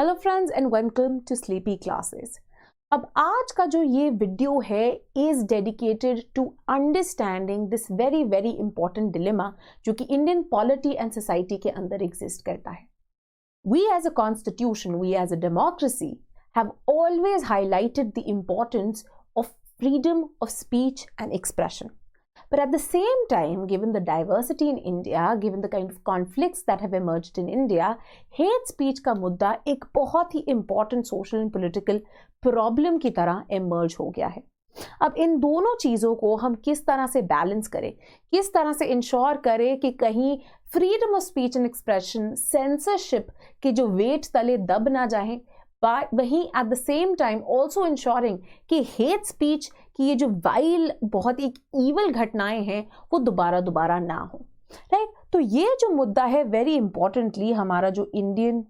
Hello friends and welcome to sleepy classes. अब आज का जो ये वीडियो है is dedicated to understanding this very very important dilemma जो कि इंडियन पॉलिटी एंड सोसाइटी के अंदर एग्जिस्ट करता है। We as a constitution, we as a democracy have always highlighted the importance of freedom of speech and expression. But at the same time, given the diversity in India, given the kind of conflicts that have emerged in India, hate speech का मुद्दा एक बहुत ही important social and political problem की तरह emerge हो गया है. अब इन दोनों चीज़ों को हम किस तरह से बैलेंस करें, किस तरह से इंश्योर करें कि कहीं freedom of speech and expression censorship के जो वेट तले दब ना जाएं, वहीं at the same time also ensuring कि हेट स्पीच की ये जो वाइल बहुत एक ईवल घटनाएं हैं वो दोबारा ना हो. राइट, तो ये जो मुद्दा है वेरी इंपॉर्टेंटली हमारा जो Indian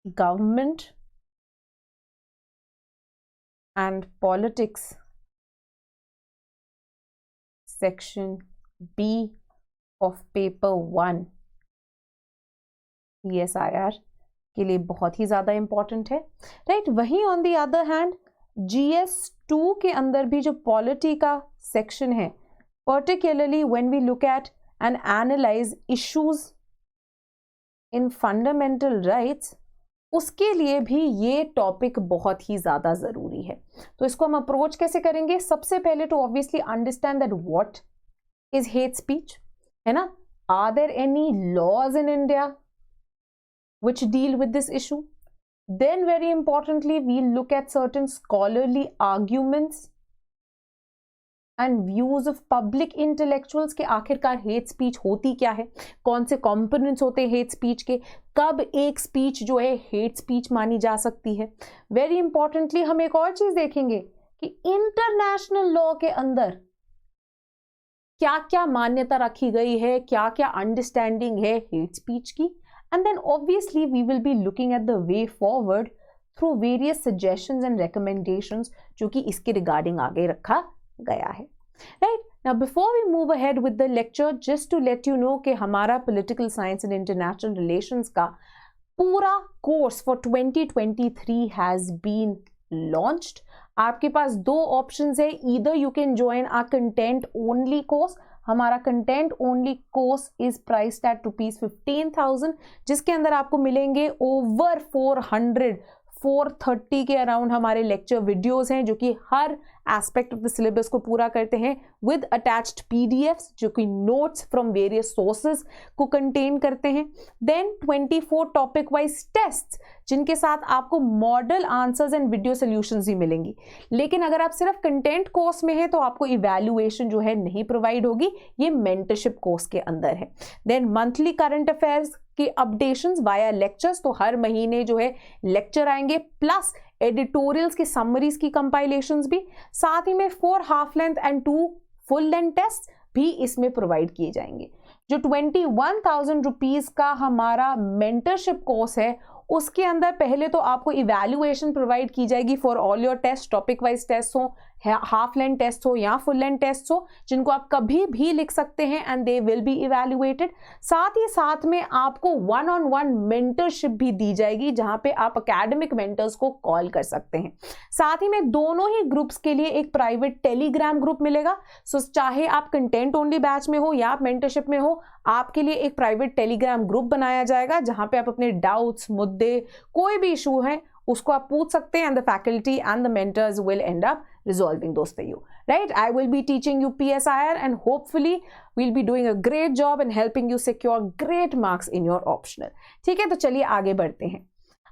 government and politics section B of paper 1 CSIR के लिए बहुत ही ज़्यादा इंपॉर्टेंट है. राइट, वहीं on the other hand GS2 के अंदर भी जो पॉलिटी का सेक्शन है, particularly when we look at and analyse issues in fundamental rights, उसके लिए भी ये टॉपिक बहुत ही ज़्यादा ज़रूरी है. तो इसको हम अप्रोच कैसे करेंगे? सबसे पहले to obviously understand that what is hate speech, है ना. Are there any laws in India which deal with this issue? Then very importantly, we'll look at certain scholarly arguments and views of public intellectuals कि आखिरकार hate speech होती क्या है, कौन से components होते हैं hate speech के, कब एक speech जो है hate speech मानी जा सकती है. Very importantly हम एक और चीज़ देखेंगे कि international law के अंदर क्या क्या मान्यता रखी गई है, क्या क्या understanding है hate speech की. And then obviously we will be looking at the way forward through various suggestions and recommendations जो कि इसके regarding आगे रखा गया है. Right? Now before we move ahead with the lecture, just to let you know कि हमारा political science and international relations का पूरा course for 2023 has been launched. आपके पास दो options है, either you can join our content only course. हमारा content only course is priced eight ₹15,000 जिसके अंदर आपको मिलेंगे ओवर 430 के अराउंड हमारे लेक्चर वीडियोस हैं जो कि हर एस्पेक्ट ऑफ द सिलेबस को पूरा करते हैं विद अटैच्ड PDFs जो कि नोट्स फ्रॉम वेरियस सोर्सेज को कंटेन करते हैं. देन 24 टॉपिक वाइज टेस्ट जिनके साथ आपको model answers and video solutions भी मिलेंगी. लेकिन अगर आप सिर्फ कंटेंट कोर्स में है तो आपको इवैल्यूएशन जो है नहीं प्रोवाइड होगी, ये मेंटरशिप कोर्स के अंदर है. देन मंथली करंट अफेयर्स की अपडेशंस वाया लेक्चर्स, तो हर महीने जो है लेक्चर आएंगे, प्लस एडिटोरियल्स की समरीज की कंपाइलेशंस भी, साथ ही में 4 half length and 2 full length test भी इसमें प्रोवाइड किए जाएंगे. जो 21,000 रुपीज का हमारा मेंटरशिप कोर्स है उसके अंदर पहले तो आपको इवैल्यूएशन प्रोवाइड की जाएगी for all your test, topic wise test हो, हाफ लेंथ टेस्ट हो या फुल लेंथ टेस्ट हो, जिनको आप कभी भी लिख सकते हैं and they will be evaluated. साथ ही साथ में आपको 1-on-1 मेंटरशिप भी दी जाएगी जहां पे आप एकेडमिक मेंटर्स को कॉल कर सकते हैं. साथ ही में दोनों ही ग्रुप्स के लिए एक प्राइवेट टेलीग्राम ग्रुप मिलेगा. सो चाहे आप कंटेंट ओनली बैच में हो या आप मेंटरशिप में हो, आपके लिए एक प्राइवेट टेलीग्राम ग्रुप बनाया जाएगा जहां पे आप अपने डाउट्स, मुद्दे, कोई भी इशू है उसको आप पूछ सकते हैं and the faculty and the mentors will and up resolving those for you. Right, I will be teaching you PSIR and hopefully we'll be doing a great job in helping you secure great marks in your optional. ठीक है, तो चलिए आगे बढ़ते हैं.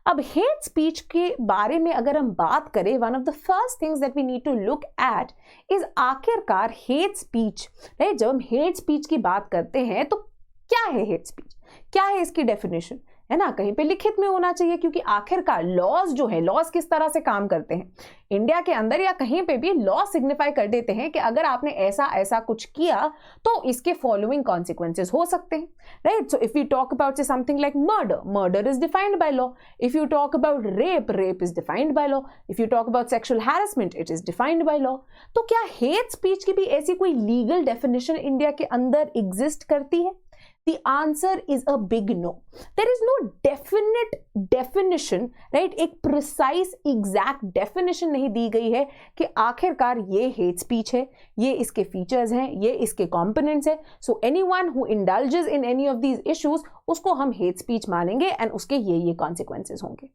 अब hate speech के बारे में अगर हम बात करें, one of the first things that we need to look at is आखिरकार हेट स्पीच. राइट, जब हम हेट स्पीच की बात करते हैं तो क्या है हेट स्पीच, क्या है इसकी डेफिनेशन, है ना. कहीं पे लिखित में होना चाहिए क्योंकि आखिरकार लॉज जो है, लॉज किस तरह से काम करते हैं इंडिया के अंदर या कहीं पे भी, लॉ सिग्निफाई कर देते हैं कि अगर आपने ऐसा ऐसा कुछ किया तो इसके फॉलोइंग कॉन्सिक्वेंसेस हो सकते हैं. Right, so if you talk about से something like murder, murder is defined by law. If you talk about rape, rape is defined by law. If you talk about sexual harassment, it is defined by law. तो क्या hate speech की भी ऐसी कोई legal definition India के अंदर exist करती है? The answer is a big no. There is no definite definition, right? एक precise exact definition नहीं दी गई है कि आखिरकार ये hate speech है, ये इसके features हैं, ये इसके components हैं. So anyone who indulges in any of these issues, उसको हम hate speech मानेंगे and उसके ये consequences होंगे.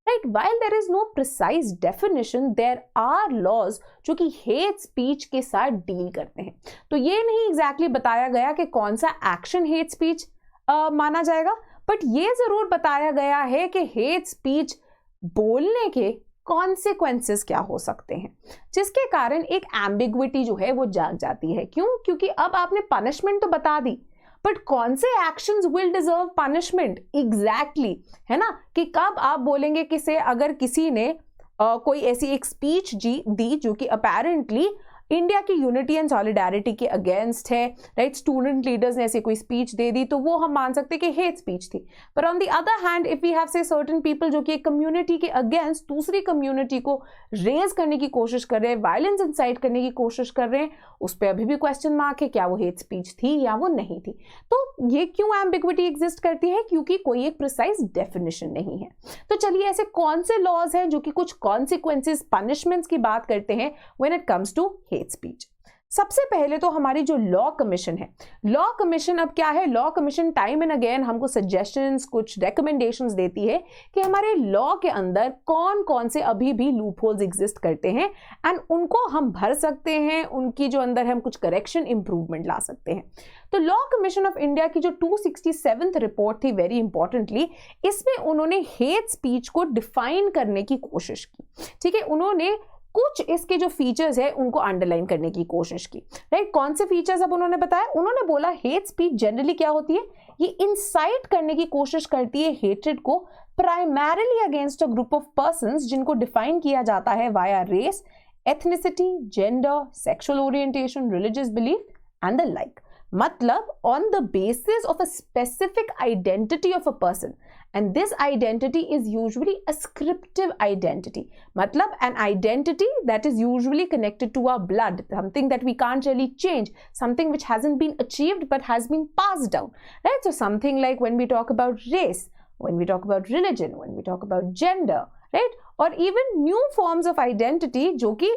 Right? While there is no precise definition, there are laws जो कि hate speech के साथ डील करते हैं. तो ये नहीं exactly बताया गया कि कौन सा action hate speech माना जाएगा, but ये जरूर बताया गया है कि hate speech बोलने के consequences क्या हो सकते हैं, जिसके कारण एक ambiguity जो है वो जाग जाती है. क्यों? क्योंकि अब आपने punishment तो बता दी, बट कौन से actions will deserve punishment exactly, है ना, कि कब आप बोलेंगे कि से अगर किसी ने कोई ऐसी एक स्पीच दी जो कि अपेरेंटली इंडिया की यूनिटी एंड सॉलिडारिटी के अगेंस्ट है, राइट, स्टूडेंट लीडर्स ने ऐसी कोई स्पीच दे दी, तो वो हम मान सकते हैं कि हेट स्पीच थी. पर on the other hand if we have say certain people जो कि एक कम्युनिटी के अगेंस्ट दूसरी कम्युनिटी को रेज करने की कोशिश कर रहे हैं, वायलेंस इंसाइट करने की कोशिश कर रहे हैं, उस पर अभी भी क्वेश्चन मार्क है क्या वो हेट स्पीच थी या वो नहीं थी. तो ये क्यों एम्बिग्विटी एग्जिस्ट करती है? क्योंकि कोई एक प्रिसाइज डेफिनेशन नहीं है. तो चलिए ऐसे कौन से लॉज हैं जो कि कुछ कॉन्सिक्वेंसेस, पनिशमेंट्स की बात करते हैं when it comes to hate speech. सबसे पहले तो हमारी जो लॉ कमीशन है, लॉ कमीशन अब क्या है, law commission time and again हमको सजेशंस, कुछ रिकमेंडेशंस देती है कि हमारे लॉ के अंदर कौन कौन से अभी भी लूप होल्स एग्जिस्ट करते हैं एंड उनको हम भर सकते हैं, उनकी जो अंदर हम कुछ करेक्शन, इंप्रूवमेंट ला सकते हैं. तो लॉ कमीशन ऑफ इंडिया की जो 267th रिपोर्ट थी, वेरी इंपॉर्टेंटली, इसमें उन्होंने हेट स्पीच को डिफाइन करने की कोशिश की. ठीक है, उन्होंने कुछ इसके जो फीचर्स है उनको अंडरलाइन करने की कोशिश की. राइट, कौन से फीचर्स अब उन्होंने बताया? उन्होंने बोला हेट स्पीच जनरली क्या होती है, ये इंसाइट करने की कोशिश करती है हेट्रेड को primarily against a group of persons जिनको डिफाइन किया जाता है via race, ethnicity, gender, sexual orientation, religious belief and the like. मतलब on the basis of a specific identity of a person, and this identity is usually ascriptive identity. मतलब an identity that is usually connected to our blood, something that we can't really change, something which hasn't been achieved but has been passed down, right? So something like when we talk about race, when we talk about religion, when we talk about gender, right? Or even new forms of identity जो कि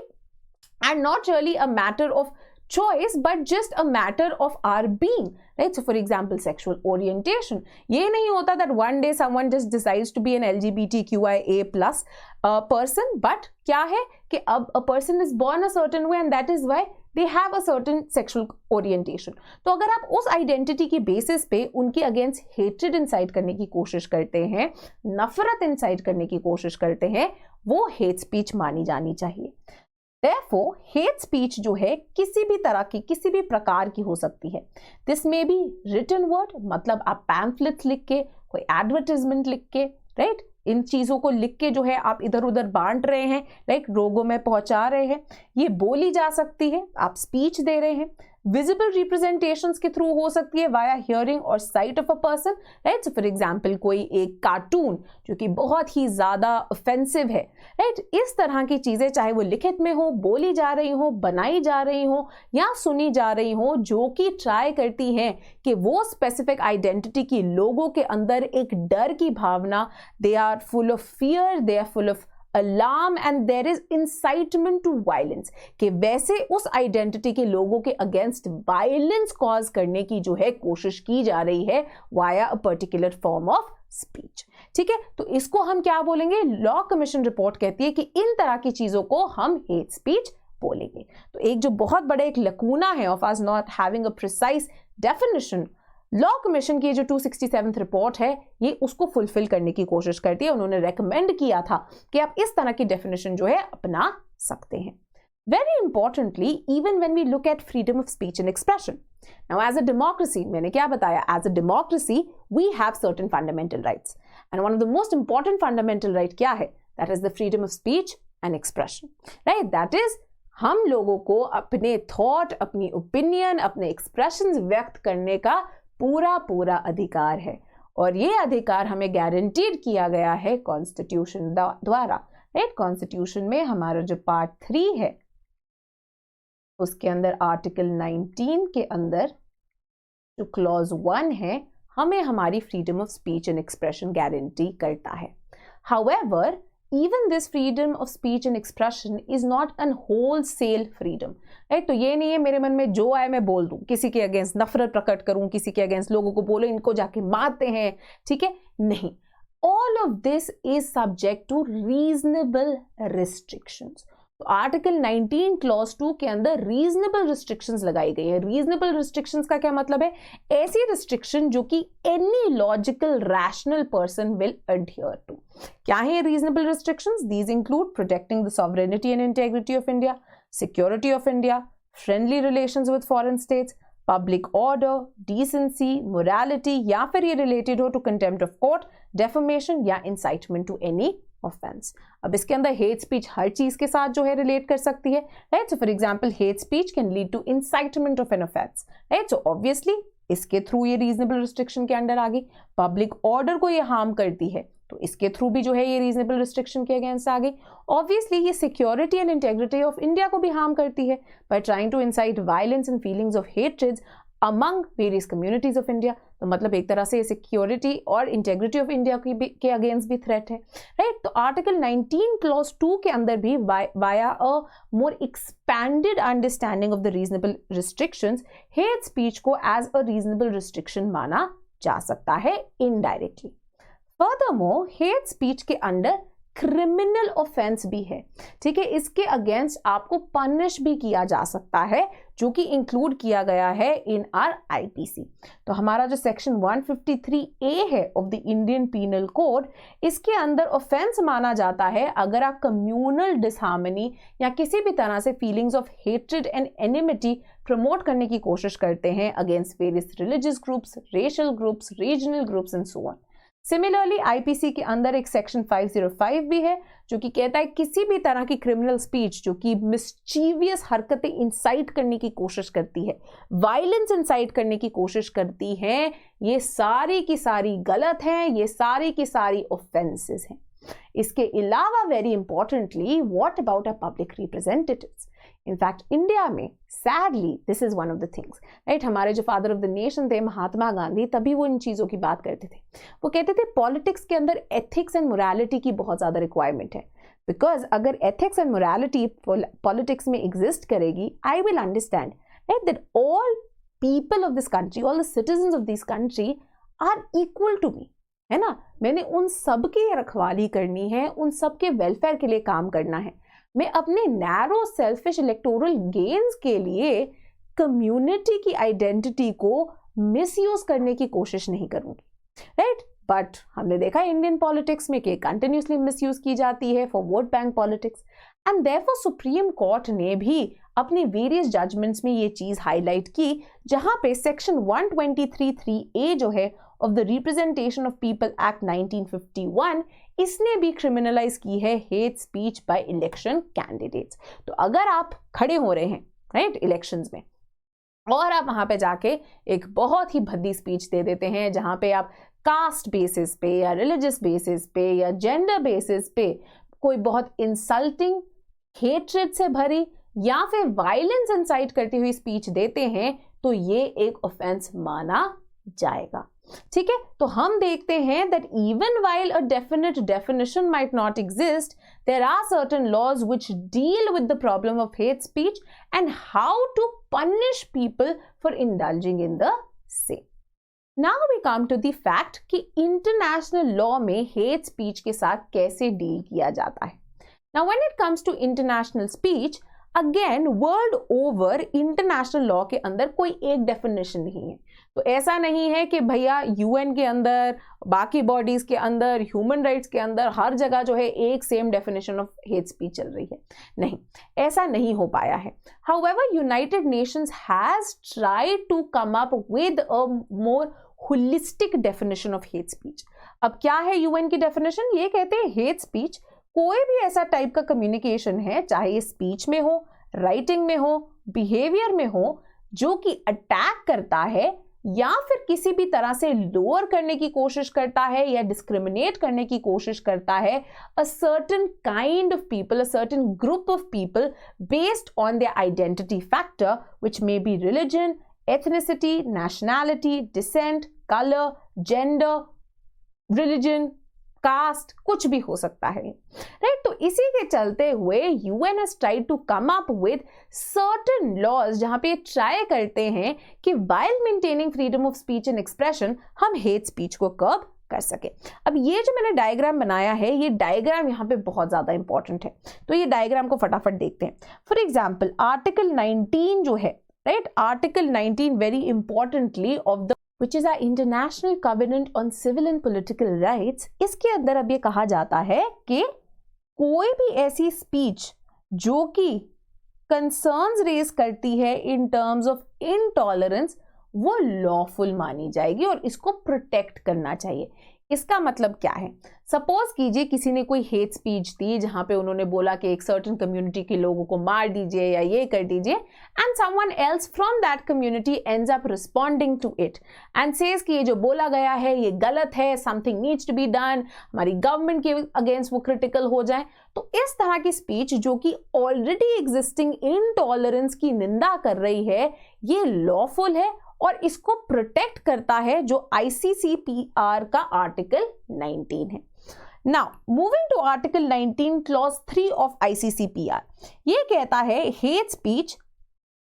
are not really a matter of choice but just a matter of our being, right? So for example, sexual orientation, ये नहीं होता that one day someone just decides to be an LGBTQIA plus person, but क्या है कि अब a person is born a certain way and that is why they have a certain sexual orientation. तो अगर आप उस आइडेंटिटी की basis पे उनके अगेंस्ट हेट्रेड इंसाइट करने की कोशिश करते हैं, नफरत इंसाइट करने की कोशिश करते हैं, वो हेट स्पीच मानी जानी चाहिए. Therefore, hate speech जो है किसी भी तरह की, किसी भी प्रकार की हो सकती है. This may be written word, मतलब आप pamphlets लिख के, कोई advertisement लिख के, right? इन चीज़ों को लिख के जो है आप इधर उधर बांट रहे हैं, लाइक लोगों में पहुंचा रहे हैं. ये बोली जा सकती है, आप स्पीच दे रहे हैं. विजिबल रिप्रेजेंटेशंस के थ्रू हो सकती है वाया हियरिंग और site of a person, right. So for example कोई एक कार्टून जो कि बहुत ही ज़्यादा ऑफेंसिव है, राइट. इस तरह की चीज़ें चाहे वो लिखित में हो, बोली जा रही हो, बनाई जा रही हो या सुनी जा रही हो, जो कि ट्राई करती हैं कि वो स्पेसिफिक आइडेंटिटी की लोगों के अंदर एक डर की भावना, they are full of fear, they are full of alarm and there is incitement to violence, कि वैसे उस आइडेंटिटी के लोगों के अगेंस्ट वायलेंस कॉज करने की जो है कोशिश की जा रही है via a particular form of speech. ठीक है, तो इसको हम क्या बोलेंगे? लॉ कमीशन रिपोर्ट कहती है कि इन तरह की चीजों को हम हेट स्पीच बोलेंगे. तो एक जो बहुत बड़ा एक लकूना है of us not having a precise definition, law commission की जो 267th रिपोर्ट है ये उसको फुलफिल करने की कोशिश करती है. उन्होंने रेकमेंड किया था कि आप इस तरह की डेफिनेशन जो है अपना सकते हैं. Very importantly, even when we look at freedom of speech and expression, now as a democracy, मैंने क्या बताया, as a democracy we have certain fundamental rights and one of the most important fundamental right क्या है? That is the freedom of speech and expression, right. That is हम लोगों को अपने thought, अपनी ओपिनियन, अपने एक्सप्रेशंस व्यक्त करने का पूरा अधिकार है और ये अधिकार हमें गारंटीड किया गया है कॉन्स्टिट्यूशन द्वारा, राइट. कॉन्स्टिट्यूशन में हमारा जो पार्ट 3 है उसके अंदर आर्टिकल 19 के अंदर जो क्लॉज 1 है हमें हमारी freedom of speech and expression guarantee करता है. However even this freedom of speech and expression is not an wholesale freedom, right? तो ये नहीं है मेरे मन में जो आए मैं बोल दूं, किसी के अगेंस्ट नफरत प्रकट करूं, किसी के अगेंस्ट लोगों को बोलो इनको जाके मारते हैं, ठीक है? नहीं, all of this is subject to reasonable restrictions. तो आर्टिकल 19 क्लॉज 2 के अंदर रीजनेबल रिस्ट्रिक्शंस लगाई गई है. रीजनेबल रिस्ट्रिक्शंस का क्या मतलब है? ऐसी रिस्ट्रिक्शन जो कि any logical rational person will adhere to. क्या है reasonable restrictions? These include protecting the sovereignty and integrity of India, security of India, friendly relations with foreign states, public order, decency, morality, या फिर ये related हो to contempt of court, defamation या incitement to any offence. अब इसके अंदर hate speech हर चीज के साथ जो है रिलेट कर सकती है, right? So for example hate speech can lead to incitement of an offence, right? So obviously इसके थ्रू ये रीजनेबल रिस्ट्रिक्शन के अंडर आ गई. पब्लिक ऑर्डर को ये हार्म करती है तो इसके थ्रू भी जो है ये रीजनेबल रिस्ट्रिक्शन के अगेंस्ट आ गई. ऑब्वियसली ये security and integrity of India को भी हार्म करती है by trying to incite violence and feelings of hatred among various communities of India. तो मतलब एक तरह से सिक्योरिटी और इंटेग्रिटी ऑफ इंडिया के अगेंस्ट भी थ्रेट है, राइट? तो आर्टिकल 19 क्लॉज 2 के अंदर भी via a more expanded understanding of the reasonable restrictions hate speech को एज अ रीजनेबल रिस्ट्रिक्शन माना जा सकता है इनडायरेक्टली. फर्दरमोर हेट स्पीच के अंदर क्रिमिनल ऑफेंस भी है, ठीक है? इसके अगेंस्ट आपको पनिश भी किया जा सकता है जो कि इंक्लूड किया गया है इन आर आईपीसी. तो हमारा जो सेक्शन 153A है of the Indian penal code, इसके अंदर ऑफेंस माना जाता है अगर आप कम्युनल डिसहार्मनी या किसी भी तरह से feelings of hatred and enmity promote करने की कोशिश करते हैं against various religious groups, racial groups, regional groups and so on. Similarly IPC के अंदर एक सेक्शन 505 भी है जो कि कहता है किसी भी तरह की क्रिमिनल स्पीच जो कि मिस्चीवियस हरकतें इंसाइट करने की कोशिश करती है, वायलेंस इंसाइट करने की कोशिश करती है, ये सारी की सारी गलत है, ये सारी की सारी ऑफेंसेस हैं. इसके अलावा very importantly what about a public representatives? In fact India में sadly this is one of the things, right? हमारे जो फादर ऑफ द नेशन थे महात्मा गांधी, तभी वो इन चीज़ों की बात करते थे. वो कहते थे पॉलिटिक्स के अंदर एथिक्स एंड मोरालिटी की बहुत ज़्यादा रिक्वायरमेंट है, बिकॉज अगर एथिक्स एंड मोरालिटी पॉलिटिक्स में एग्जिस्ट करेगी, I will understand, right, that all people of this country, all the citizens of this country are equal to me, है ना? मैंने उन सब की रखवाली करनी है, उन सब के वेलफेयर के लिए काम करना है. मैं अपने नैरो सेल्फिश इलेक्टोरल गेन्स के लिए कम्युनिटी की आइडेंटिटी को मिसयूज करने की कोशिश नहीं करूंगी, राइट? बट हमने देखा इंडियन पॉलिटिक्स में कि कंटिन्यूसली मिसयूज की जाती है for vote bank politics. And therefore supreme court ने भी अपने वेरियस जजमेंट्स में ये चीज हाईलाइट की, जहां पे सेक्शन 123(3)A जो है of the representation of people act 1951, इसने भी क्रिमिनलाइज की है hate speech by election candidates. तो अगर आप खड़े हो रहे हैं, राइट, इलेक्शंस में, और आप वहां पे जाके एक बहुत ही भद्दी स्पीच दे देते हैं जहां पे आप कास्ट बेसिस पे या रिलीजियस बेसिस पे या जेंडर बेसिस पे कोई बहुत इंसल्टिंग, हेट्रेड से भरी या फिर वायलेंस इंसाइट करती हुई स्पीच देते हैं, तो ये एक ऑफेंस माना जाएगा. ठीक है? तो हम देखते हैं that even while a definite definition might not exist, there are certain laws which deal with the problem of hate speech and how to punish people for indulging in the same. Now we come to the fact कि international law में hate speech के साथ कैसे deal किया जाता है. Now when it comes to international speech, again world over international law के अंदर कोई एक डेफिनेशन नहीं है. तो ऐसा नहीं है कि भैया यूएन के अंदर, बाकी बॉडीज के अंदर, ह्यूमन राइट्स के अंदर हर जगह जो है एक same definition of hate speech चल रही है. नहीं, ऐसा नहीं हो पाया है. However United Nations has tried to come up with a more holistic definition of hate speech. अब क्या है यूएन की डेफिनेशन? ये कहते हैं हेट स्पीच कोई भी ऐसा टाइप का कम्युनिकेशन है, चाहे ये स्पीच में हो, राइटिंग में हो, बिहेवियर में हो, जो कि अटैक करता है या फिर किसी भी तरह से लोअर करने की कोशिश करता है या डिस्क्रिमिनेट करने की कोशिश करता है a certain kind of people, a certain group of people based on their identity factor, which may be religion, ethnicity, nationality, descent, color, gender, religion, caste, कुछ भी हो सकता है, राइट। तो इसी के चलते हुए UN has tried to come up with certain laws जहां पे ट्राई करते हैं कि while maintaining freedom of speech and expression हम hate speech को कर्ब कर सके। अब ये जो मैंने डायग्राम बनाया है, ये डायग्राम यहाँ पे बहुत ज्यादा इंपॉर्टेंट है, तो ये डायग्राम को फटाफट देखते हैं। फॉर एग्जाम्पल आर्टिकल 19 जो है, right, article 19 very importantly of the which is our international covenant on civil and political rights, इसके अंदर अब ये कहा जाता है कि कोई भी ऐसी स्पीच जो कि कंसर्न्स रेज करती है इन टर्म्स ऑफ इनटॉलरेंस वो लॉफुल मानी जाएगी और इसको प्रोटेक्ट करना चाहिए। इसका मतलब क्या है? सपोज कीजिए किसी ने कोई हेट स्पीच दी जहां पे उन्होंने बोला कि एक सर्टेन कम्युनिटी के लोगों को मार दीजिए या ये कर दीजिए, and someone else from that community ends up responding to it and says कि ये जो बोला गया है ये गलत है, something needs to be done, हमारी गवर्नमेंट के अगेंस्ट वो क्रिटिकल हो जाए। तो इस तरह की स्पीच जो कि ऑलरेडी एग्जिस्टिंग इनटॉलरेंस की निंदा कर रही है, ये लॉफुल है और इसको प्रोटेक्ट करता है जो ICCPR का आर्टिकल 19 है। Now moving to article 19 clause 3 of ICCPR, ये कहता है हेट स्पीच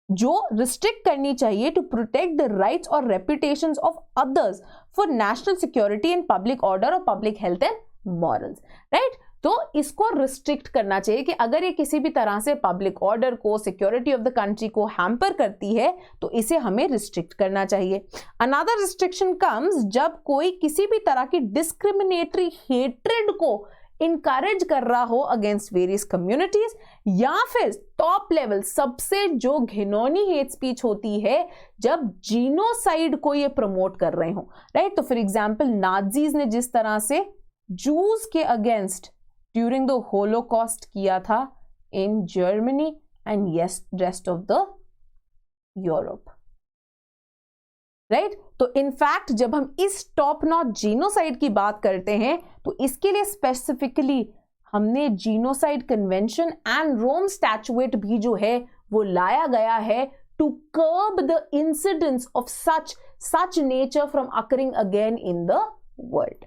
जो रिस्ट्रिक्ट करनी चाहिए टू प्रोटेक्ट द राइट्स और reputations of others for national security and public order और public health and morals, right. तो इसको रिस्ट्रिक्ट करना चाहिए कि अगर ये किसी भी तरह से पब्लिक ऑर्डर को, सिक्योरिटी ऑफ द कंट्री को हैम्पर करती है तो इसे हमें रिस्ट्रिक्ट करना चाहिए। अनदर रिस्ट्रिक्शन कम्स जब कोई किसी भी तरह की डिस्क्रिमिनेटरी हेट्रेड को इनकरेज कर रहा हो अगेंस्ट वेरियस कम्युनिटीज, या फिर टॉप लेवल सबसे जो घिनौनी हेट स्पीच होती है जब जीनोसाइड को ये प्रमोट कर रहे हो, राइट। तो फॉर एग्जाम्पल नाजीज ने जिस तरह से जूस के अगेंस्ट ड्यूरिंग द होलोकॉस्ट किया था in Germany and yes rest of the Europe, right. तो इनफैक्ट जब हम इस टॉप नॉच जीनोसाइड की बात करते हैं तो इसके लिए स्पेसिफिकली हमने genocide convention and Rome statute भी जो है वो लाया गया है to curb the incidents of such nature from occurring again in the world.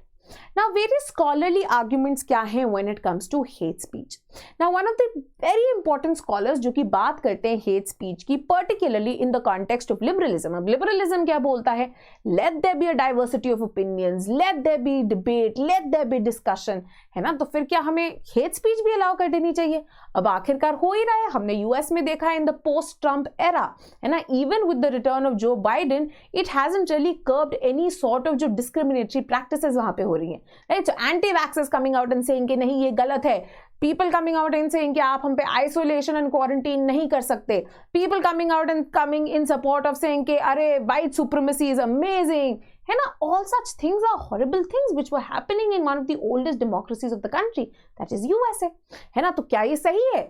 Now various scholarly arguments क्या हैं when it comes to hate speech. Now one of the very important scholars जो कि बात करते हैं hate speech की particularly in the context of liberalism. अब liberalism क्या बोलता है? Let there be a diversity of opinions, let there be debate, let there be discussion, है ना। तो फिर क्या हमें hate speech भी अलाउ कर देनी चाहिए? अब आखिरकार हो ही रहा है, हमने यूएस में देखा है in the post Trump era, है ना। Even with the return of Joe Biden, it hasn't really curbed any sort of जो discriminatory practices वहां पे हो रही हैं, right? So anti-vaxxers coming out and saying कि नहीं ये गलत है, people coming out and saying कि आप हम पे isolation and quarantine नहीं कर सकते, people coming out and coming in support of saying कि अरे white supremacy is amazing, है ना। All such things are horrible things which were happening in one of the oldest democracies of the country, that is USA, है ना। तो क्या ये सही है?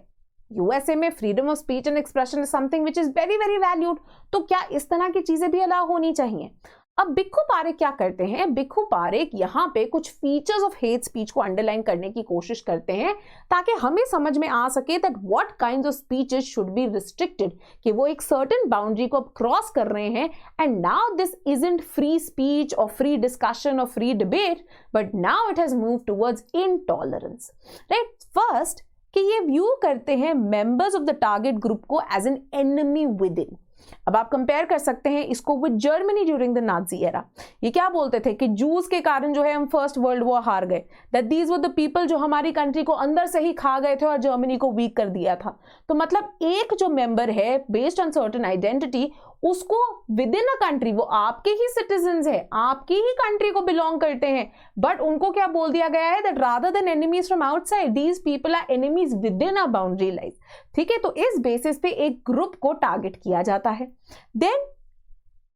USA में freedom of speech and expression is something which is very very valued, तो क्या इस तरह की चीजें भी अलाउ होनी चाहिए? अब भिक्खू पारेख क्या करते हैं? भिक्खू पारेख यहाँ पे कुछ फीचर्स ऑफ हेट स्पीच को अंडरलाइन करने की कोशिश करते हैं ताकि हमें समझ में आ सके that what kinds of speeches should be restricted, कि वो एक सर्टेन बाउंड्री को क्रॉस कर रहे हैं and now this isn't free speech और फ्री डिस्कशन और free debate, but now it has moved towards intolerance, right. First कि ये व्यू करते हैं members of the target group को as an enemy within. अब आप कंपेयर कर सकते हैं इसको with Germany during the Nazi era. ये क्या बोलते थे कि जूस के कारण जो है हम फर्स्ट वर्ल्ड वॉर हार गए, that these were the people जो हमारी कंट्री को अंदर से ही खा गए थे और जर्मनी को वीक कर दिया था। तो मतलब एक जो मेंबर है बेस्ड ऑन सर्टेन आइडेंटिटी, उसको विद इन अ कंट्री, वो आपके ही सिटीजन्स है, आपकी ही कंट्री को बिलोंग करते हैं, बट उनको क्या बोल दिया गया है that rather than enemies from outside these people are enemies within a boundary line, ठीक है। तो इस बेसिस पे एक ग्रुप को टारगेट किया जाता है। देन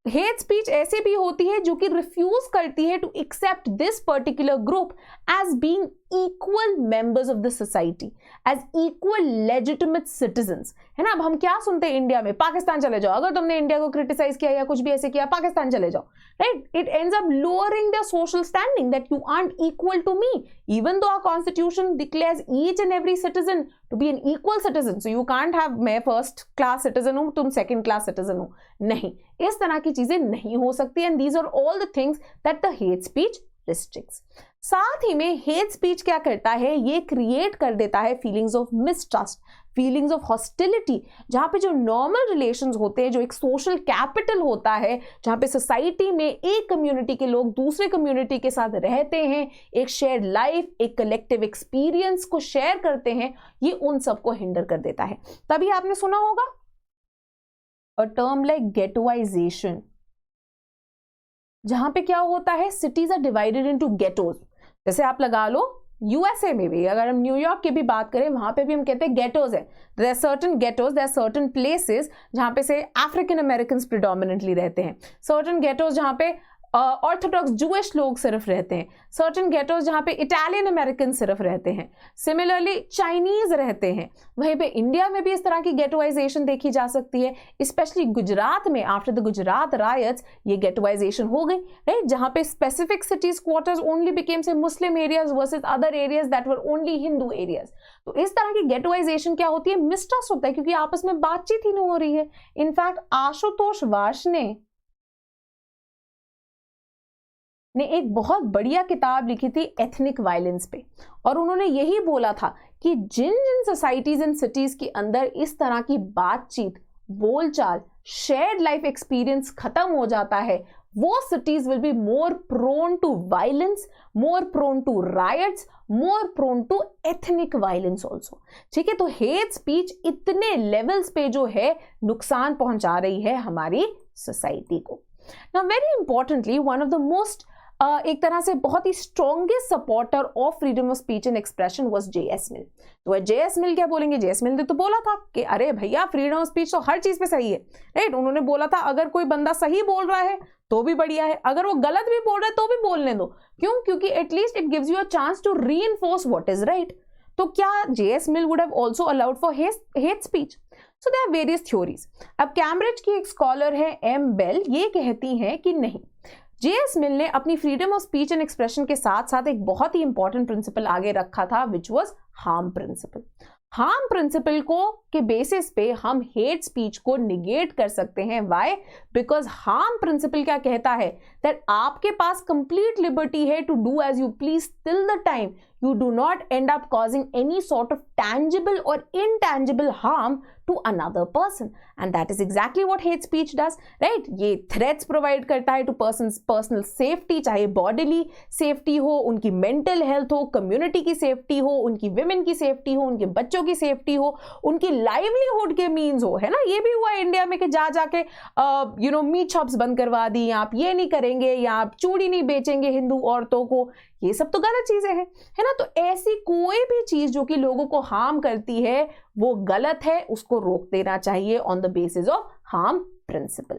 हेट स्पीच ऐसे भी होती है जो कि रिफ्यूज करती है to accept this particular group as being equal members of the society, as equal legitimate citizens, है ना। अब हम क्या सुनते हैं इंडिया में? पाकिस्तान चले जाओ, अगर तुमने इंडिया को क्रिटिसाइज किया या कुछ भी ऐसे किया, पाकिस्तान चले जाओ, right. It ends up lowering the social standing that you aren't equal to me, even though our constitution declares each and every citizen to be an equal citizen, so you can't have मैं first class citizen हूं तुम second class citizen हो, नहीं। इस तरह की चीजें नहीं हो सकती, and these are all the things that the hate speech restricts. साथ ही में हेट स्पीच क्या करता है, ये क्रिएट कर देता है feelings of mistrust, feelings of hostility, जहां पे जो नॉर्मल रिलेशंस होते हैं, जो एक सोशल कैपिटल होता है, जहां पे सोसाइटी में एक कम्युनिटी के लोग दूसरे कम्युनिटी के साथ रहते हैं, एक शेयर्ड लाइफ, एक कलेक्टिव एक्सपीरियंस को शेयर करते हैं, ये उन सबको हिंडर कर देता है। तभी आपने सुना होगा अ टर्म लाइक गेटोइजेशन, जहां पे क्या होता है, cities are divided into ghettos. जैसे आप लगा लो यूएसए में भी, अगर हम न्यूयॉर्क की भी बात करें, वहां पे भी हम कहते हैं गेटोज है। There are certain ghettos, there are certain places जहां पे से अफ्रीकन अमेरिकन प्रिडोमिनेंटली रहते हैं, सर्टेन गेटोज जहां पे ऑर्थोडॉक्स जूइश लोग सिर्फ रहते हैं, सर्टेन गेटोज जहां पे इटालियन अमेरिकन सिर्फ रहते हैं, सिमिलरली चाइनीज रहते हैं। वहीं पे इंडिया में भी इस तरह की गेटोइजेशन देखी जा सकती है, स्पेशली गुजरात में आफ्टर द गुजरात रायट्स ये गेटोइजेशन हो गई, राइट, जहां पे specific cities quarters only became से Muslim areas versus other areas that were only Hindu areas. तो इस तरह की गेटोइजेशन क्या होती है, मिसट्रस्ट होता है, क्योंकि आपस में बातचीत ही नहीं हो रही है। इनफैक्ट आशुतोष वाश ने एक बहुत बढ़िया किताब लिखी थी एथनिक वायलेंस पे, और उन्होंने यही बोला था कि जिन जिन सोसाइटीज एंड सिटीज के अंदर इस तरह की बातचीत, बोलचाल, शेयर्ड लाइफ एक्सपीरियंस खत्म हो जाता है, वो cities will be more prone to violence, more prone to riots, more prone to ethnic violence also. ठीक है, तो हेट स्पीच इतने लेवल्स पे जो है नुकसान पहुंचा रही है हमारी सोसाइटी को। Now very importantly one of the most एक तरह से बहुत ही strongest supporter of freedom of speech and expression was J S. Mill. तो जे.एस. मिल क्या बोलेंगे, जे.एस. मिल ने तो बोला था कि अरे भैया फ्रीडम ऑफ स्पीच तो हर चीज पे सही है, राइट। उन्होंने बोला था अगर कोई बंदा सही बोल रहा है तो भी बढ़िया है, अगर वो गलत भी बोल रहा है तो भी बोलने दो। क्यों? क्योंकि at least it gives you a chance to reinforce what is right. तो क्या J S. Mill would have also allowed for hate speech? So there are various theories. अब कैम्ब्रिज की एक स्कॉलर है एम बेल, ये कहती हैं कि नहीं, जे.एस. मिल ने अपनी freedom of speech and expression के साथ साथ एक बहुत ही इंपॉर्टेंट प्रिंसिपल आगे रखा था, which was harm principal. Harm principal को के बेसिस पे हम हेट स्पीच को निगेट कर सकते हैं। व्हाई? बिकॉज हार्म प्रिंसिपल क्या कहता है, दैट आपके पास कंप्लीट लिबर्टी है to do as you please till the time you do not end up causing any sort of tangible or intangible harm to another person, and that is exactly what hate speech does, right? ये threats provide करता है to person's personal safety, चाहे bodily safety हो, उनकी mental health हो, community की safety हो, उनकी women की safety हो, उनके बच्चों की safety हो, उनकी livelihood के means हो, है ना। ये भी हुआ इंडिया में कि जा जाके मीट शॉप्स बंद करवा दी, आप ये नहीं करेंगे या आप चूड़ी नहीं बेचेंगे हिंदू औरतों को, ये सब तो गलत चीजें हैं, है ना। तो ऐसी कोई भी चीज जो कि लोगों को हार्म करती है वो गलत है, उसको रोक देना चाहिए on the basis of harm principle.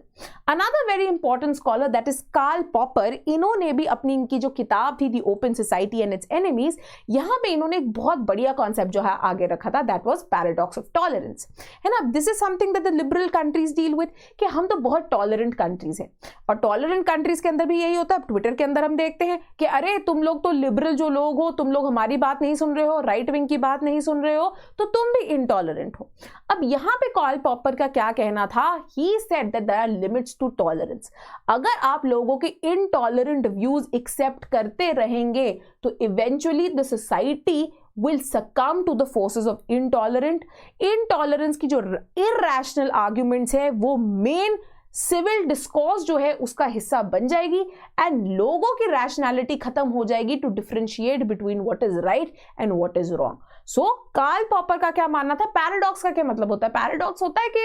Another very important scholar that is Karl Popper, इन्होंने भी अपनी इनकी जो किताब थी the open society and its enemies, यहां पे इन्होंने एक बहुत बढ़िया कॉन्सेप्ट जो है आगे रखा था, that was paradox of tolerance, है ना। This is something that the liberal countries deal with, कि हम तो बहुत टॉलरेंट कंट्रीज हैं, और टॉलरेंट कंट्रीज के अंदर भी यही होता है। ट्विटर के अंदर हम देखते हैं कि अरे तुम लोग तो लिबरल जो लोग हो, तुम लोग हमारी बात नहीं सुन रहे हो, राइट विंग की बात नहीं सुन रहे हो, तो तुम भी इनटॉलरेंट हो। अब यहां पे कार्ल पॉपर का क्या कहना था, he said that there are limits to tolerance. अगर आप लोगों के इनटॉलरेंट व्यूज एक्सेप्ट करते रहेंगे तो eventually the society will succumb to the forces of intolerance की जो irrational arguments है वो मेन सिविल डिस्कोर्स जो है उसका हिस्सा बन जाएगी, एंड लोगों की रैशनैलिटी खत्म हो जाएगी to differentiate between what is right and what is wrong. So Karl Popper का क्या मानना था, पैराडॉक्स का क्या मतलब होता है? पैराडॉक्स होता है कि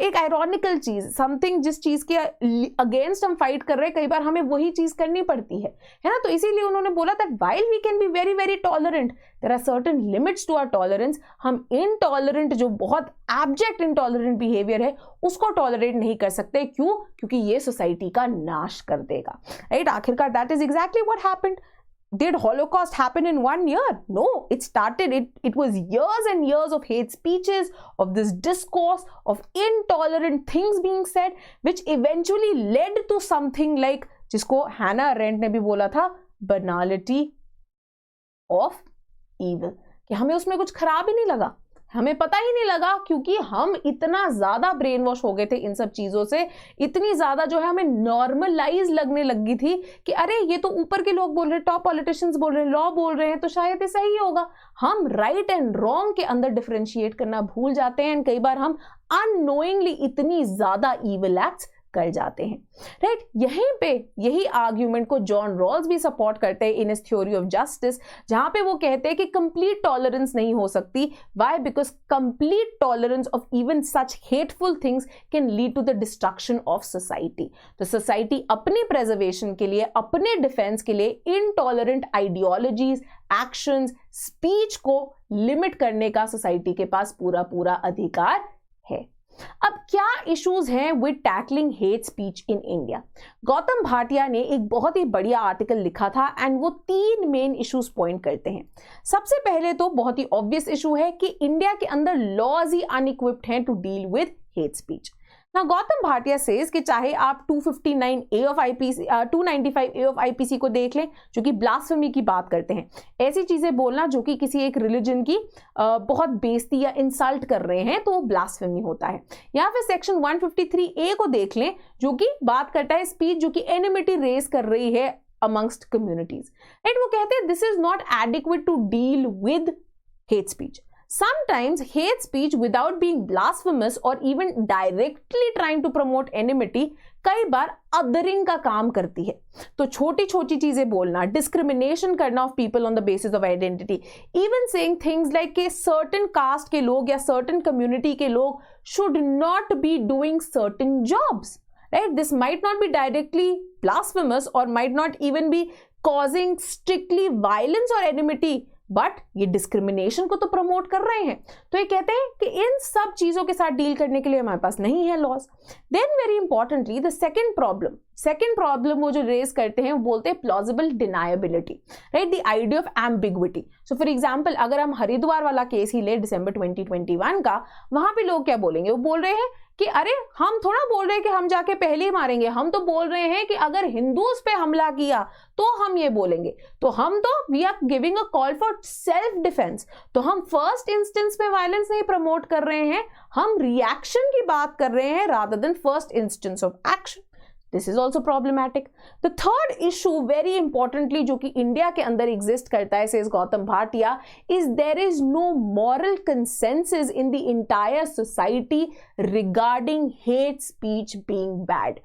एक आयरॉनिकल चीज, समथिंग जिस चीज के अगेंस्ट हम फाइट कर रहे हैं, कई बार हमें वही चीज करनी पड़ती है ना। तो इसीलिए उन्होंने बोला that while we can be very very tolerant, there are certain limits to our tolerance. हम इनटॉलरेंट, जो बहुत एब्जेक्ट इनटॉलरेंट बिहेवियर है, उसको टॉलरेट नहीं कर सकते। क्यों? क्योंकि ये सोसाइटी का नाश कर देगा, राइट। आखिरकार that is exactly what happened. Did Holocaust happen in 1 year? No, it was years and years of hate speeches, of this discourse, of intolerant things being said, which eventually led to something like, जिसको Hannah Arendt ने भी बोला था, banality of evil, कि हमें उसमें कुछ खराब ही नहीं लगा, हमें पता ही नहीं लगा, क्योंकि हम इतना ज्यादा ब्रेन वॉश हो गए थे इन सब चीजों से, इतनी ज्यादा जो है हमें नॉर्मलाइज लगने लगी थी कि अरे ये तो ऊपर के लोग बोल रहे हैं, टॉप पॉलिटिशियंस बोल रहे हैं, लॉ बोल रहे हैं, तो शायद ये सही होगा। हम राइट एंड रॉन्ग के अंदर डिफरेंशिएट करना भूल जाते हैं, कई बार हम अननोइंगली इतनी ज्यादा इविल एक्ट्स कर जाते हैं, राइट। यहीं पे यही आर्ग्यूमेंट को जॉन रॉल्स भी सपोर्ट करते हैं in his theory of justice, जहां पे वो कहते हैं कि कंप्लीट टॉलरेंस नहीं हो सकती। Why? Because complete tolerance of even such hateful things can lead to the destruction of society. तो सोसाइटी अपने प्रेजर्वेशन के लिए, अपने डिफेंस के लिए इनटॉलरेंट आइडियोलॉजीज, एक्शंस, स्पीच को लिमिट करने का सोसाइटी के पास पूरा पूरा अधिकार है। अब क्या इश्यूज हैं with tackling hate speech in India? Gautam Bhatia ने एक बहुत ही बढ़िया आर्टिकल लिखा था एंड वो 3 मेन इश्यूज पॉइंट करते हैं। सबसे पहले तो बहुत ही ऑब्वियस इशू है कि इंडिया के अंदर लॉज ही अनइक्विप्ड हैं to deal with hate speech. ना गौतम भाटिया सेज कि चाहे आप 259A of IPC 295A of IPC को देख लें, जो कि ब्लास्फेमी की बात करते हैं, ऐसी चीजें बोलना जो कि किसी एक रिलीजन की बहुत बेइज्जती या इंसल्ट कर रहे हैं, तो वो ब्लास्फेमी होता है। या फिर सेक्शन 153A को देख लें, जो कि बात करता है स्पीच जो कि एनिमिटी रेज कर रही है अमंगस्ट कम्युनिटीज, राइट। वो कहते हैं this is not adequate to deal with hate speech. Sometimes hate speech without being blasphemous or even directly trying to promote enmity कई बार अदरिंग का काम करती है। तो छोटी छोटी चीजें बोलना, डिस्क्रिमिनेशन करना of people on the basis of identity, even saying things like के सर्टेन कास्ट के लोग या सर्टेन कम्युनिटी के लोग should not be doing certain jobs, right? This might not be directly blasphemous or might not even be causing strictly violence or enmity, but ये discrimination को तो promote कर रहे हैं। तो ये कहते हैं कि इन सब चीजों के साथ डील करने के लिए हमारे पास नहीं है laws. Then very importantly the second problem वो जो रेज करते हैं, वो बोलते हैं plausible deniability, right, the idea of ambiguity. So for example अगर हम हरिद्वार वाला केस ही ले दिसंबर 2021 का, वहां पे लोग क्या बोलेंगे? वो बोल रहे हैं कि अरे हम थोड़ा बोल रहे हैं कि हम जाके पहले ही मारेंगे, हम तो बोल रहे हैं कि अगर हिंदूज पे हमला किया तो हम ये बोलेंगे। तो हम तो we are giving a call for self defence. तो हम फर्स्ट इंस्टेंस में वायलेंस नहीं प्रमोट कर रहे हैं, हम रिएक्शन की बात कर रहे हैं rather than first instance of action. This is also problematic. The third issue, very importantly, जो कि इंडिया के अंदर एग्जिस्ट करता है, says Gautam Bhatia, is there is no moral consensus in the entire society regarding hate speech being bad.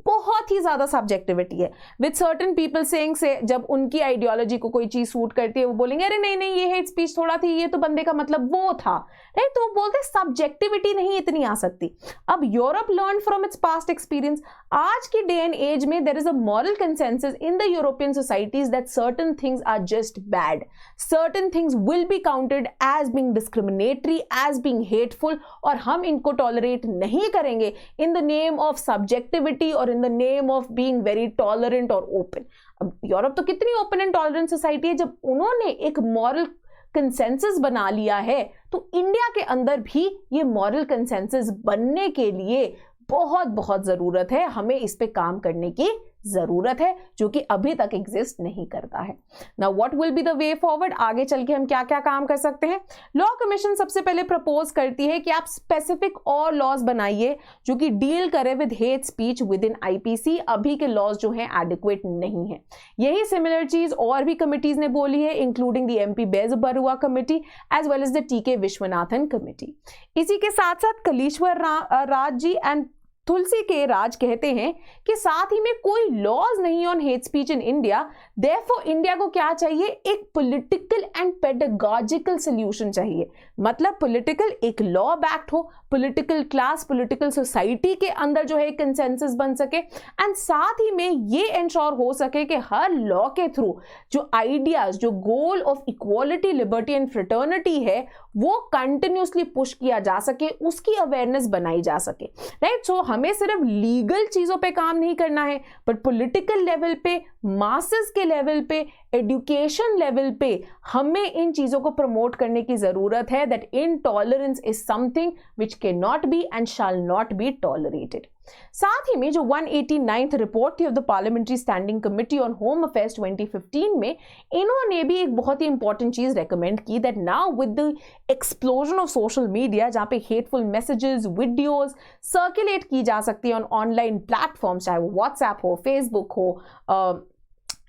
बहुत ही ज्यादा subjectivity है, with certain people saying से जब उनकी आइडियोलॉजी को कोई चीज सूट करती है, वो बोलेंगे अरे नहीं नहीं ये हेट स्पीच थोड़ा थी, ये तो बंदे का मतलब वो था, राइट। तो वो बोलते सब्जेक्टिविटी नहीं इतनी आ सकती। अब Europe learn from its past experience. आज की डे एंड एज में there is a moral consensus in the European societies that certain things are just bad, certain things will be counted as being discriminatory, as being hateful, और हम इनको tolerate नहीं करेंगे in the name of subjectivity और in the name of being very tolerant और open. अब Europe तो कितनी ओपन एंड टॉलरेंट सोसाइटी है, जब उन्होंने एक मॉरल कंसेंसस बना लिया है, तो इंडिया के अंदर भी ये मॉरल कंसेंसस बनने के लिए बहुत बहुत जरूरत है, हमें इस पे काम करने की जरूरत है, जो कि अभी तक एग्जिस्ट नहीं करता है। Now what will be the way forward? आगे चल के हम क्या क्या काम कर सकते हैं? लॉ कमीशन सबसे पहले प्रपोज करती है कि आप स्पेसिफिक और लॉज बनाइए जो कि डील करे with hate speech with in IPC. अभी के लॉज जो हैं एडिक्वेट नहीं है। यही सिमिलर चीज और भी कमिटीज ने बोली है, including the MP Bezbaruah committee as well as the TK Viswanathan committee. इसी के साथ साथ कलीश्वर राज जी एंड तुलसी के राज कहते हैं कि साथ ही में कोई लॉज नहीं on hate speech in India, therefore India को क्या चाहिए? एक पॉलिटिकल एंड पेडागॉजिकल सॉल्यूशन चाहिए। मतलब पॉलिटिकल, एक लॉ बैक्ड हो, पॉलिटिकल क्लास, पॉलिटिकल सोसाइटी के अंदर जो है कंसेंसस बन सके, एंड साथ ही में ये इंश्योर हो सके कि हर लॉ के थ्रू जो आइडियाज, जो goal of equality, liberty and fraternity है, वो कंटिन्यूसली पुश किया जा सके, उसकी अवेयरनेस बनाई जा सके, राइट। सो हमें सिर्फ लीगल चीजों पे काम नहीं करना है, बट पॉलिटिकल लेवल पे, मासेस के लेवल पे, एजुकेशन लेवल पे हमें इन चीजों को प्रमोट करने की जरूरत है, that intolerance is something which can not be and shall not be tolerated. साथ ही में जो 189th रिपोर्ट थी of the parliamentary standing committee on home affairs 2015 में इन्होंने भी एक बहुत ही इंपॉर्टेंट चीज रेकमेंड की, that now with the explosion of social media, जहां पे हेटफुल मैसेजेस, वीडियोस सर्कुलेट की जा सकती है ऑन ऑनलाइन प्लेटफॉर्म, चाहे वो व्हाट्सएप हो, फेसबुक हो,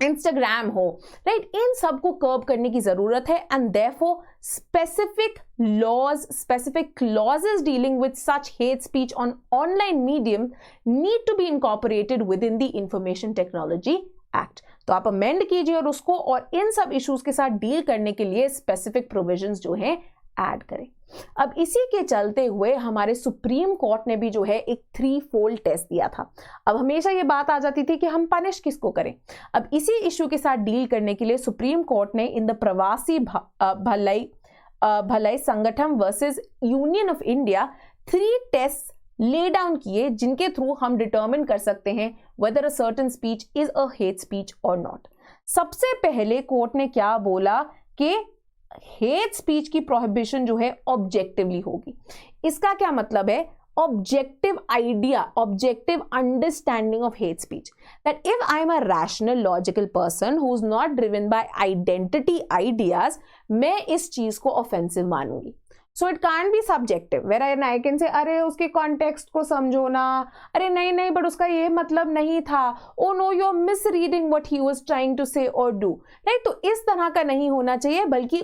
इंस्टाग्राम हो, राइट, इन सब को कर्ब करने की जरूरत है। And therefore specific laws, specific clauses dealing with such hate speech on online medium need to be incorporated within the information technology act. तो आप अमेंड कीजिए और उसको, और इन सब इश्यूज के साथ डील करने के लिए स्पेसिफिक प्रोविजंस जो हैं ऐड करें। अब इसी के चलते हुए हमारे सुप्रीम कोर्ट ने भी जो है एक 3-fold टेस्ट दिया था। अब हमेशा ये बात आ जाती थी कि हम पनिश किसको करें। अब इसी इश्यू के साथ डील करने के लिए सुप्रीम कोर्ट ने in the Pravasi Bhalai Sangathan versus Union of India 3 test lay down किए, जिनके थ्रू हम डिटर्मिन कर सकते हैं whether a certain speech is a hate speech और नॉट। सबसे पहले कोर्ट ने क्या बोला कि हेट स्पीच की प्रोहिबिशन जो है ऑब्जेक्टिवली होगी। इसका क्या मतलब है? objective idea, objective understanding of hate speech, that if I am a rational logical person who's not driven by identity ideas, मैं इस चीज को offensive मानूंगी। So it can't be subjective wherein I can say अरे उसके context को समझो ना, अरे नहीं but उसका ये मतलब नहीं था, oh no you're misreading what he was trying to say or do, right? तो इस तरह का नहीं होना चाहिए, बल्कि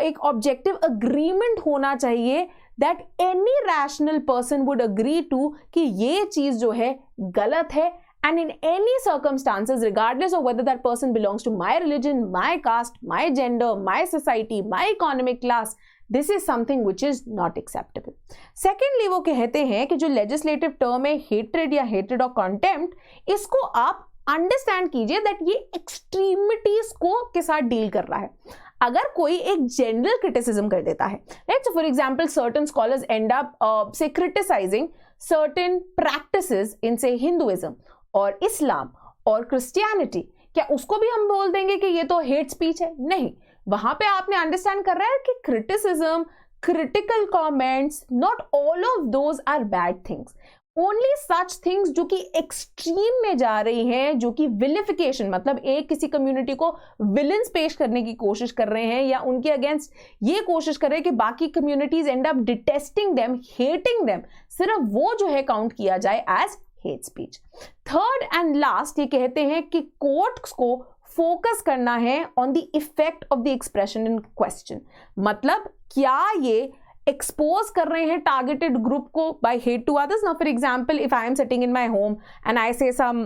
एक ऑब्जेक्टिव अग्रीमेंट होना चाहिए that any rational person would agree to कि ये चीज जो है गलत है, and in any circumstances, regardless of whether that person belongs to my religion, my caste, my gender, my society, my economic class, this is something which is not acceptable. Secondly, वो कहते हैं कि जो legislative term है hatred या hatred or contempt, इसको आप understand कीजिए दैट ये एक्सट्रीमिटीज को के साथ डील कर रहा है। अगर कोई एक जनरल क्रिटिसिज्म कर देता है, right, so for example certain scholars and up से क्रिटिसाइजिंग सर्टेन प्रैक्टिसेस इन से हिंदुइज्म और इस्लाम और क्रिश्चियनिटी, क्या उसको भी हम बोल देंगे कि ये तो हेट स्पीच है? नहीं, वहां पे आपने अंडरस्टैंड कर रहा है कि criticism, critical comments, not all of those are bad things. Only such things जो कि एक्सट्रीम में जा रही हैं, जो कि विलिफिकेशन, मतलब एक किसी कम्युनिटी को विलन्स पेश करने की कोशिश कर रहे हैं या उनके अगेंस्ट ये कोशिश कर रहे हैं कि बाकी communities end up detesting them, hating them, सिर्फ वो जो है काउंट किया जाए as hate speech. Third and last ये कहते हैं कि कोर्ट्स को फोकस करना है on the effect of the expression in question, मतलब क्या ये expose कर रहे हैं targeted group को by hate to others. Now, for example, if I am sitting in my home and I say some,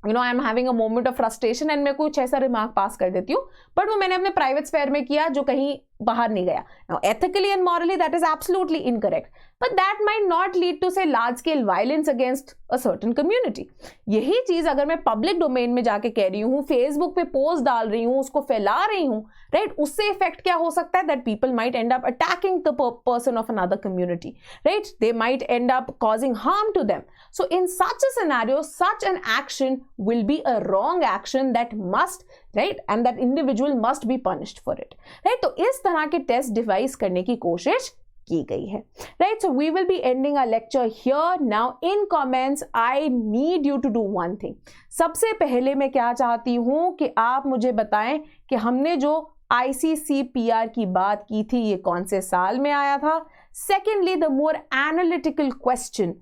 you know, I am having a moment of frustration and मैं कुछ ऐसा remark pass कर देती हूँ, but वो मैंने अपने private sphere में किया जो कहीं बाहर नहीं गया. Now, ethically and morally that is absolutely incorrect, but that might not lead to say large scale violence against a certain community. यही चीज अगर मैं public domain में जाके कह रही हूँ, Facebook पे post डाल रही हूँ, उसको फैला रही हूँ, right, उससे effect क्या हो सकता है? That people might end up attacking the person of another community, right? They might end up causing harm to them. So in such a scenario, such an action will be a wrong action that must, right, and that individual must be punished for it, right? तो इस तरह के test device करने की कोशिश की गई है, right? So we will be ending our lecture here. Now in comments I need you to do one thing. सबसे पहले मैं क्या चाहती हूँ कि आप मुझे बताएं कि हमने जो ICCPR की बात की थी ये कौन से साल में आया था। Secondly, the more analytical question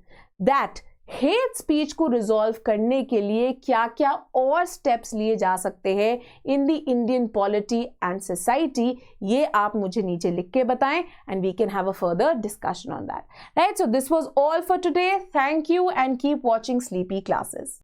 that hate speech को रिजॉल्व करने के लिए क्या क्या और स्टेप्स लिए जा सकते हैं in the Indian polity and society, ये आप मुझे नीचे लिख के बताएं and we can have a further discussion on that, right? So this was all for today. Thank you and keep watching Sleepy classes.